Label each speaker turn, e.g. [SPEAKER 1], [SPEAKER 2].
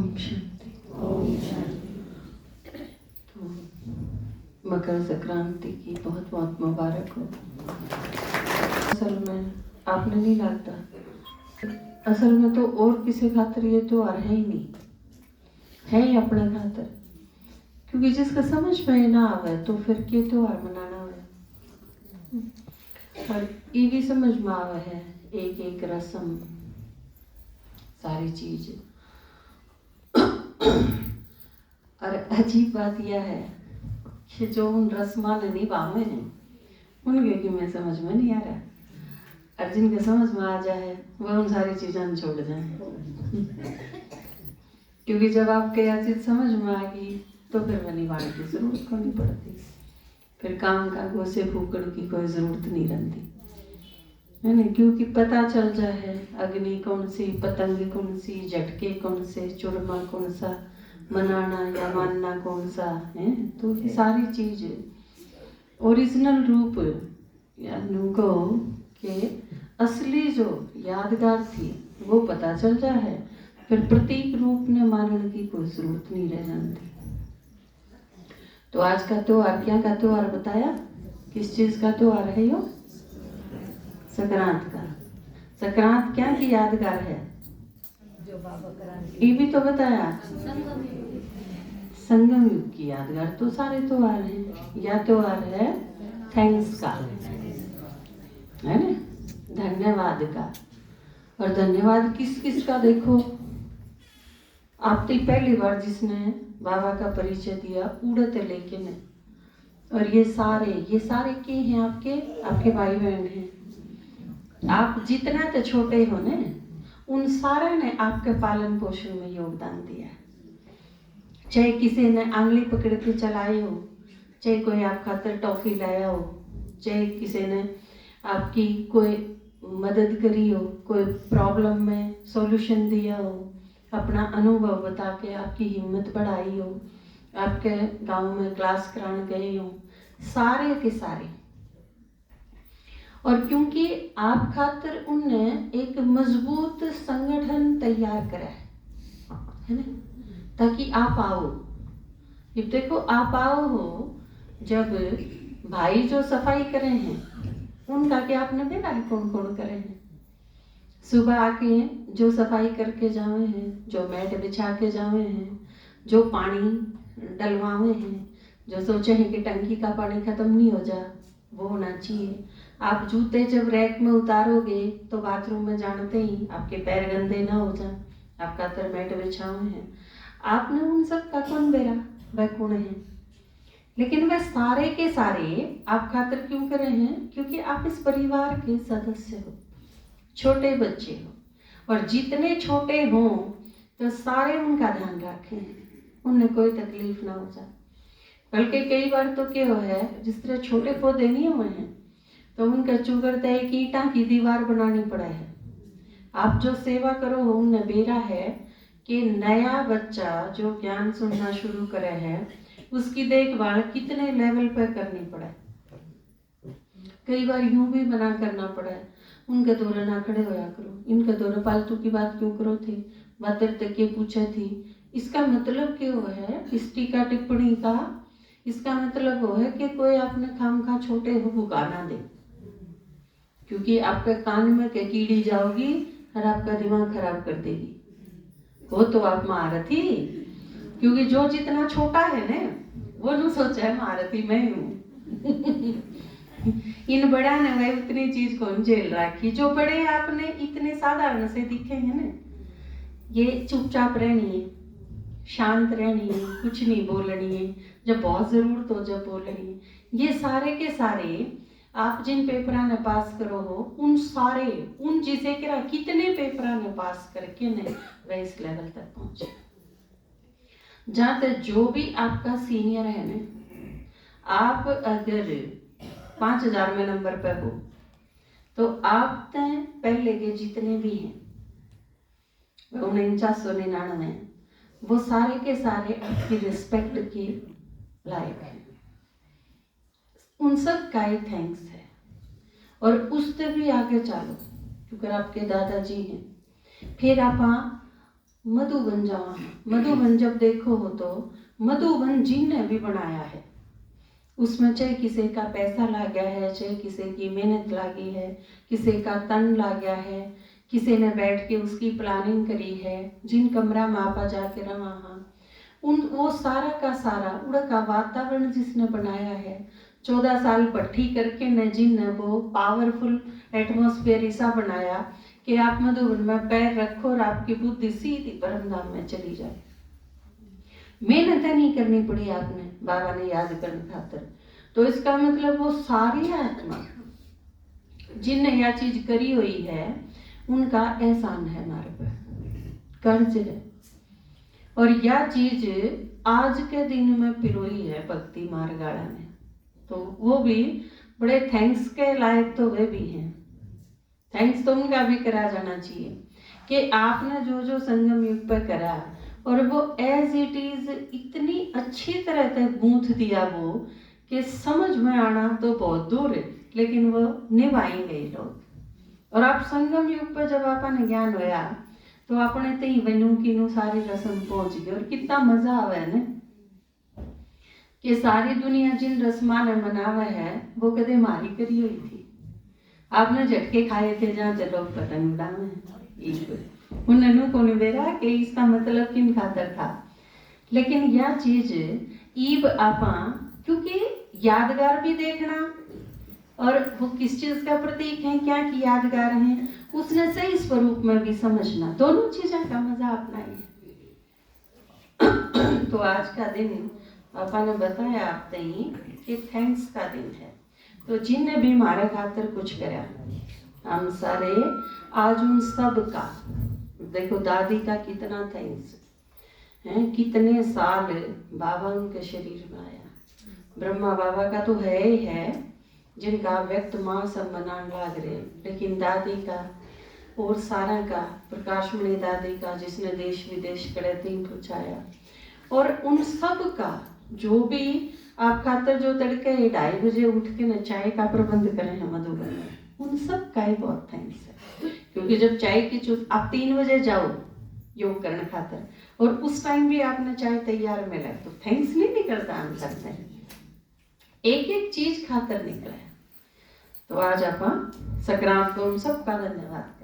[SPEAKER 1] ओम शांति। ओम शांति। तो मकर संक्रांति की बहुत बहुत मुबारक हो। असल में आपने नहीं लगता, असल में तो और किसी खातर ये त्योहार है ही नहीं, है ही अपने खातर। क्योंकि जिसका समझ में ना आवे तो फिर के त्योहार मनाना है। और ये भी समझ में आवे है एक एक रस्म सारी चीज। और अजीब बात यह है कि जो उन रस्मां निभावे हैं उनके कि मैं समझ में नहीं आ रहा, और जिनके समझ में आ जाए वह उन सारी चीज़ों छोड़ जाए। क्योंकि जब आपके यह चीज़ समझ में आ गई तो फिर वह निभाने की जरूरत को नहीं पड़ती, फिर काम का गोसे फूकड़ की कोई जरूरत नहीं रहती है ना। क्योंकि पता चल जाए अग्नि कौन सी, पतंग कौन सी, झटके कौन से, चुरमा कौन सा, मनाना या मानना कौन सा है। तो ये सारी चीज ओरिजिनल रूप को के असली जो यादगार थी वो पता चल जाए, फिर प्रतीक रूप ने मानने की कोई जरूरत नहीं रह जाती। तो आज का त्योहार क्या का त्योहार बताया, किस चीज का त्योहार है यो? संक्रांत का। संक्रांत क्या की यादगार है,
[SPEAKER 2] जो बाबा
[SPEAKER 1] ये भी तो बताया। संगम युग की यादगार तो सारे त्योहार हैं। या त्योहार है थैंक्स का, है ना, धन्यवाद का। और धन्यवाद किस किस का देखो, आप तो पहली बार जिसने बाबा का परिचय दिया उड़त लेके ने, और ये सारे के हैं आपके भाई बहन हैं। आप जितना तो छोटे हो ने, उन सारे ने आपके पालन पोषण में योगदान दिया। चाहे किसी ने आंगली पकड़ के चलाई हो, चाहे कोई आप खातर टॉफी लाया हो, चाहे किसी ने आपकी कोई मदद करी हो, कोई प्रॉब्लम में सॉल्यूशन दिया हो, अपना अनुभव बता के आपकी हिम्मत बढ़ाई हो, आपके गांव में क्लास कराने गए हो, सारे के सारे। और क्योंकि आप खातर उनने एक मजबूत संगठन तैयार करा है ना, ताकि आप आओ। ये देखो आप आओ हो, जब भाई जो सफाई करे हैं उनका क्या आपने देखा है कौन कौन करे हैं। सुबह आके जो सफाई करके जावे हैं, जो मैट बिछा के जावे हैं, जो पानी डलवावे हैं, जो सोचे हैं कि टंकी का पानी खत्म नहीं हो जा, वो होना चाहिए। आप जूते जब रैक में उतारोगे तो बाथरूम में जानते ही आपके पैर गंदे ना हो जाए, आपका तर मैट बिछावे हैं। आपने उन सब का कौन बेरा, वह कौन है। लेकिन वह सारे के सारे आप खातिर क्यों करे हैं, क्योंकि आप इस परिवार के सदस्य हो, छोटे बच्चे हो। और जितने छोटे हों तो सारे उनका ध्यान रखें, उन्हें कोई तकलीफ ना हो जाए। बल्कि कई बार तो क्या है, जिस तरह छोटे पौधे नहीं हुए हैं तो उनका चुगड़ता है कि ईंटा की दीवार बनानी पड़ा है। आप जो सेवा करो हो उन्हें बेरा है कि नया बच्चा जो ज्ञान सुनना शुरू करे है उसकी देखभाल कितने लेवल पर करनी पड़े। कई बार यूं भी मना करना पड़ा है, उनके दौरे ना खड़े होया करो, इनके दौरे फालतू की बात क्यों करो थी, बातें तक ये पूछे थी। इसका मतलब क्यों है इस टीका टिप्पणी का, इसका मतलब वो है कि कोई आपने खामखा छोटे हो भुका ना दे, क्योंकि आपके कान में के कीड़ी जाओगी और आपका दिमाग खराब कर देगी। वो तो आप महारथी, क्योंकि जो जितना छोटा है ना वो न सोचा है महारथी मैं हूँ। इन बड़ा ने वह उतनी चीज को झेल रखी, जो बड़े आपने इतने साधारण से दिखे हैं ना, ये चुपचाप रहनी है, शांत रहनी है, कुछ नहीं बोलनी है, जब बहुत जरूरत हो जब बोलनी है। ये सारे के सारे आप जिन पेपरा ने पास करो हो, उन सारे उन जिसे करा कितने पेपरा ने पास करके ने वह इस लेवल तक पहुंचे। जहां तक जो भी आपका सीनियर है ना, आप अगर 5000 में नंबर पर हो तो आप पहले के जितने भी हैं 4999 वो सारे के सारे आपकी रिस्पेक्ट के लायक हैं। उन सब का ही थैंक्स है। और उससे भी आगे चलो, क्योंकि आपके दादाजी हैं, फिर आप मधुबन जावा। मधुबन जब देखो हो तो मधुबन जिन ने भी बनाया है। उसमें चाहे किसी का पैसा लगा है, चाहे किसी की मेहनत लगी है, किसी का तन लगा है, किसी ने बैठ के उसकी प्लानिंग करी है, जिन कमरा में आपा जाके रहा उन वो सारा का सारा उड़ा का वातावरण जिसने बनाया है, 14 साल पट्टी करके न जिन ने वो पावरफुल एटमॉस्फेयर ऐसा बनाया कि आप मधुबन में पैर रखो और आपकी बुद्धि सीधी परमधाम में चली जाए। मेहनत नहीं करनी पड़ी आपने बाबा ने याद करने खातर। तो इसका मतलब वो सारी आत्मा जिनने यह चीज करी हुई है उनका एहसान है हमारे पर, कर्ज है। और यह चीज आज के दिन में पिरोई है भक्ति मार्ग वाला ने, तो वो भी बड़े थैंक्स के लायक तो वे भी हैं। थैंक्स तो उनका भी करा जाना चाहिए कि आपने जो जो संगम युग पर करा और वो एज इट इज इतनी अच्छी तरह से गूंथ दिया वो कि समझ में आना तो बहुत दूर है, लेकिन वो निभाएंगे लोग। और आप संगम युग पर जब आपने ज्ञान होया तो आपने तई वनू की नु सारी रस्म पहुंच गई। और कितना मजा आवे ना कि सारी दुनिया जिन रस्मा ने मनावे है वो कदे मारी करी हुई थी। आपने झटके खाए थे जहाँ से लोग पतंग उड़ावे उन्होंने को बेरा कि इसका मतलब किन खातर था। लेकिन यह चीज ईब आपा क्योंकि यादगार भी देखना और वो किस चीज का प्रतीक है, क्या की यादगार है, उसने सही स्वरूप में भी समझना, दोनों चीजों का मजा अपना ही है। तो आज का दिन पापा ने बताया आप तई कि थैंक्स का दिन है। तो जिनने भी हमारे खातर कुछ करा हम सारे आज उन सब का देखो, दादी का कितना थैंक्स है, कितने साल बाबा उनके शरीर में आया। ब्रह्मा बाबा का तो है ही है जिनका व्यक्त माँ सब मनान लाग रहे, लेकिन दादी का और सारा का प्रकाशमणि दादी का जिसने देश विदेश करे तीन पहुँचाया, और उन सब का जो भी आप खातर जो तड़के 2:30 बजे उठ के न चाय का प्रबंध करें हैं मधुबन में, उन सब का ही बहुत थैंक्स है। क्योंकि जब चाय की आप 3 बजे जाओ योग करने खातर और उस टाइम भी आपने चाय तैयार मिला तो थैंक्स नहीं निकलता हम सकते हैं, एक एक चीज खातर निकला है। तो आज आप संक्रांत को उन सबका धन्यवाद।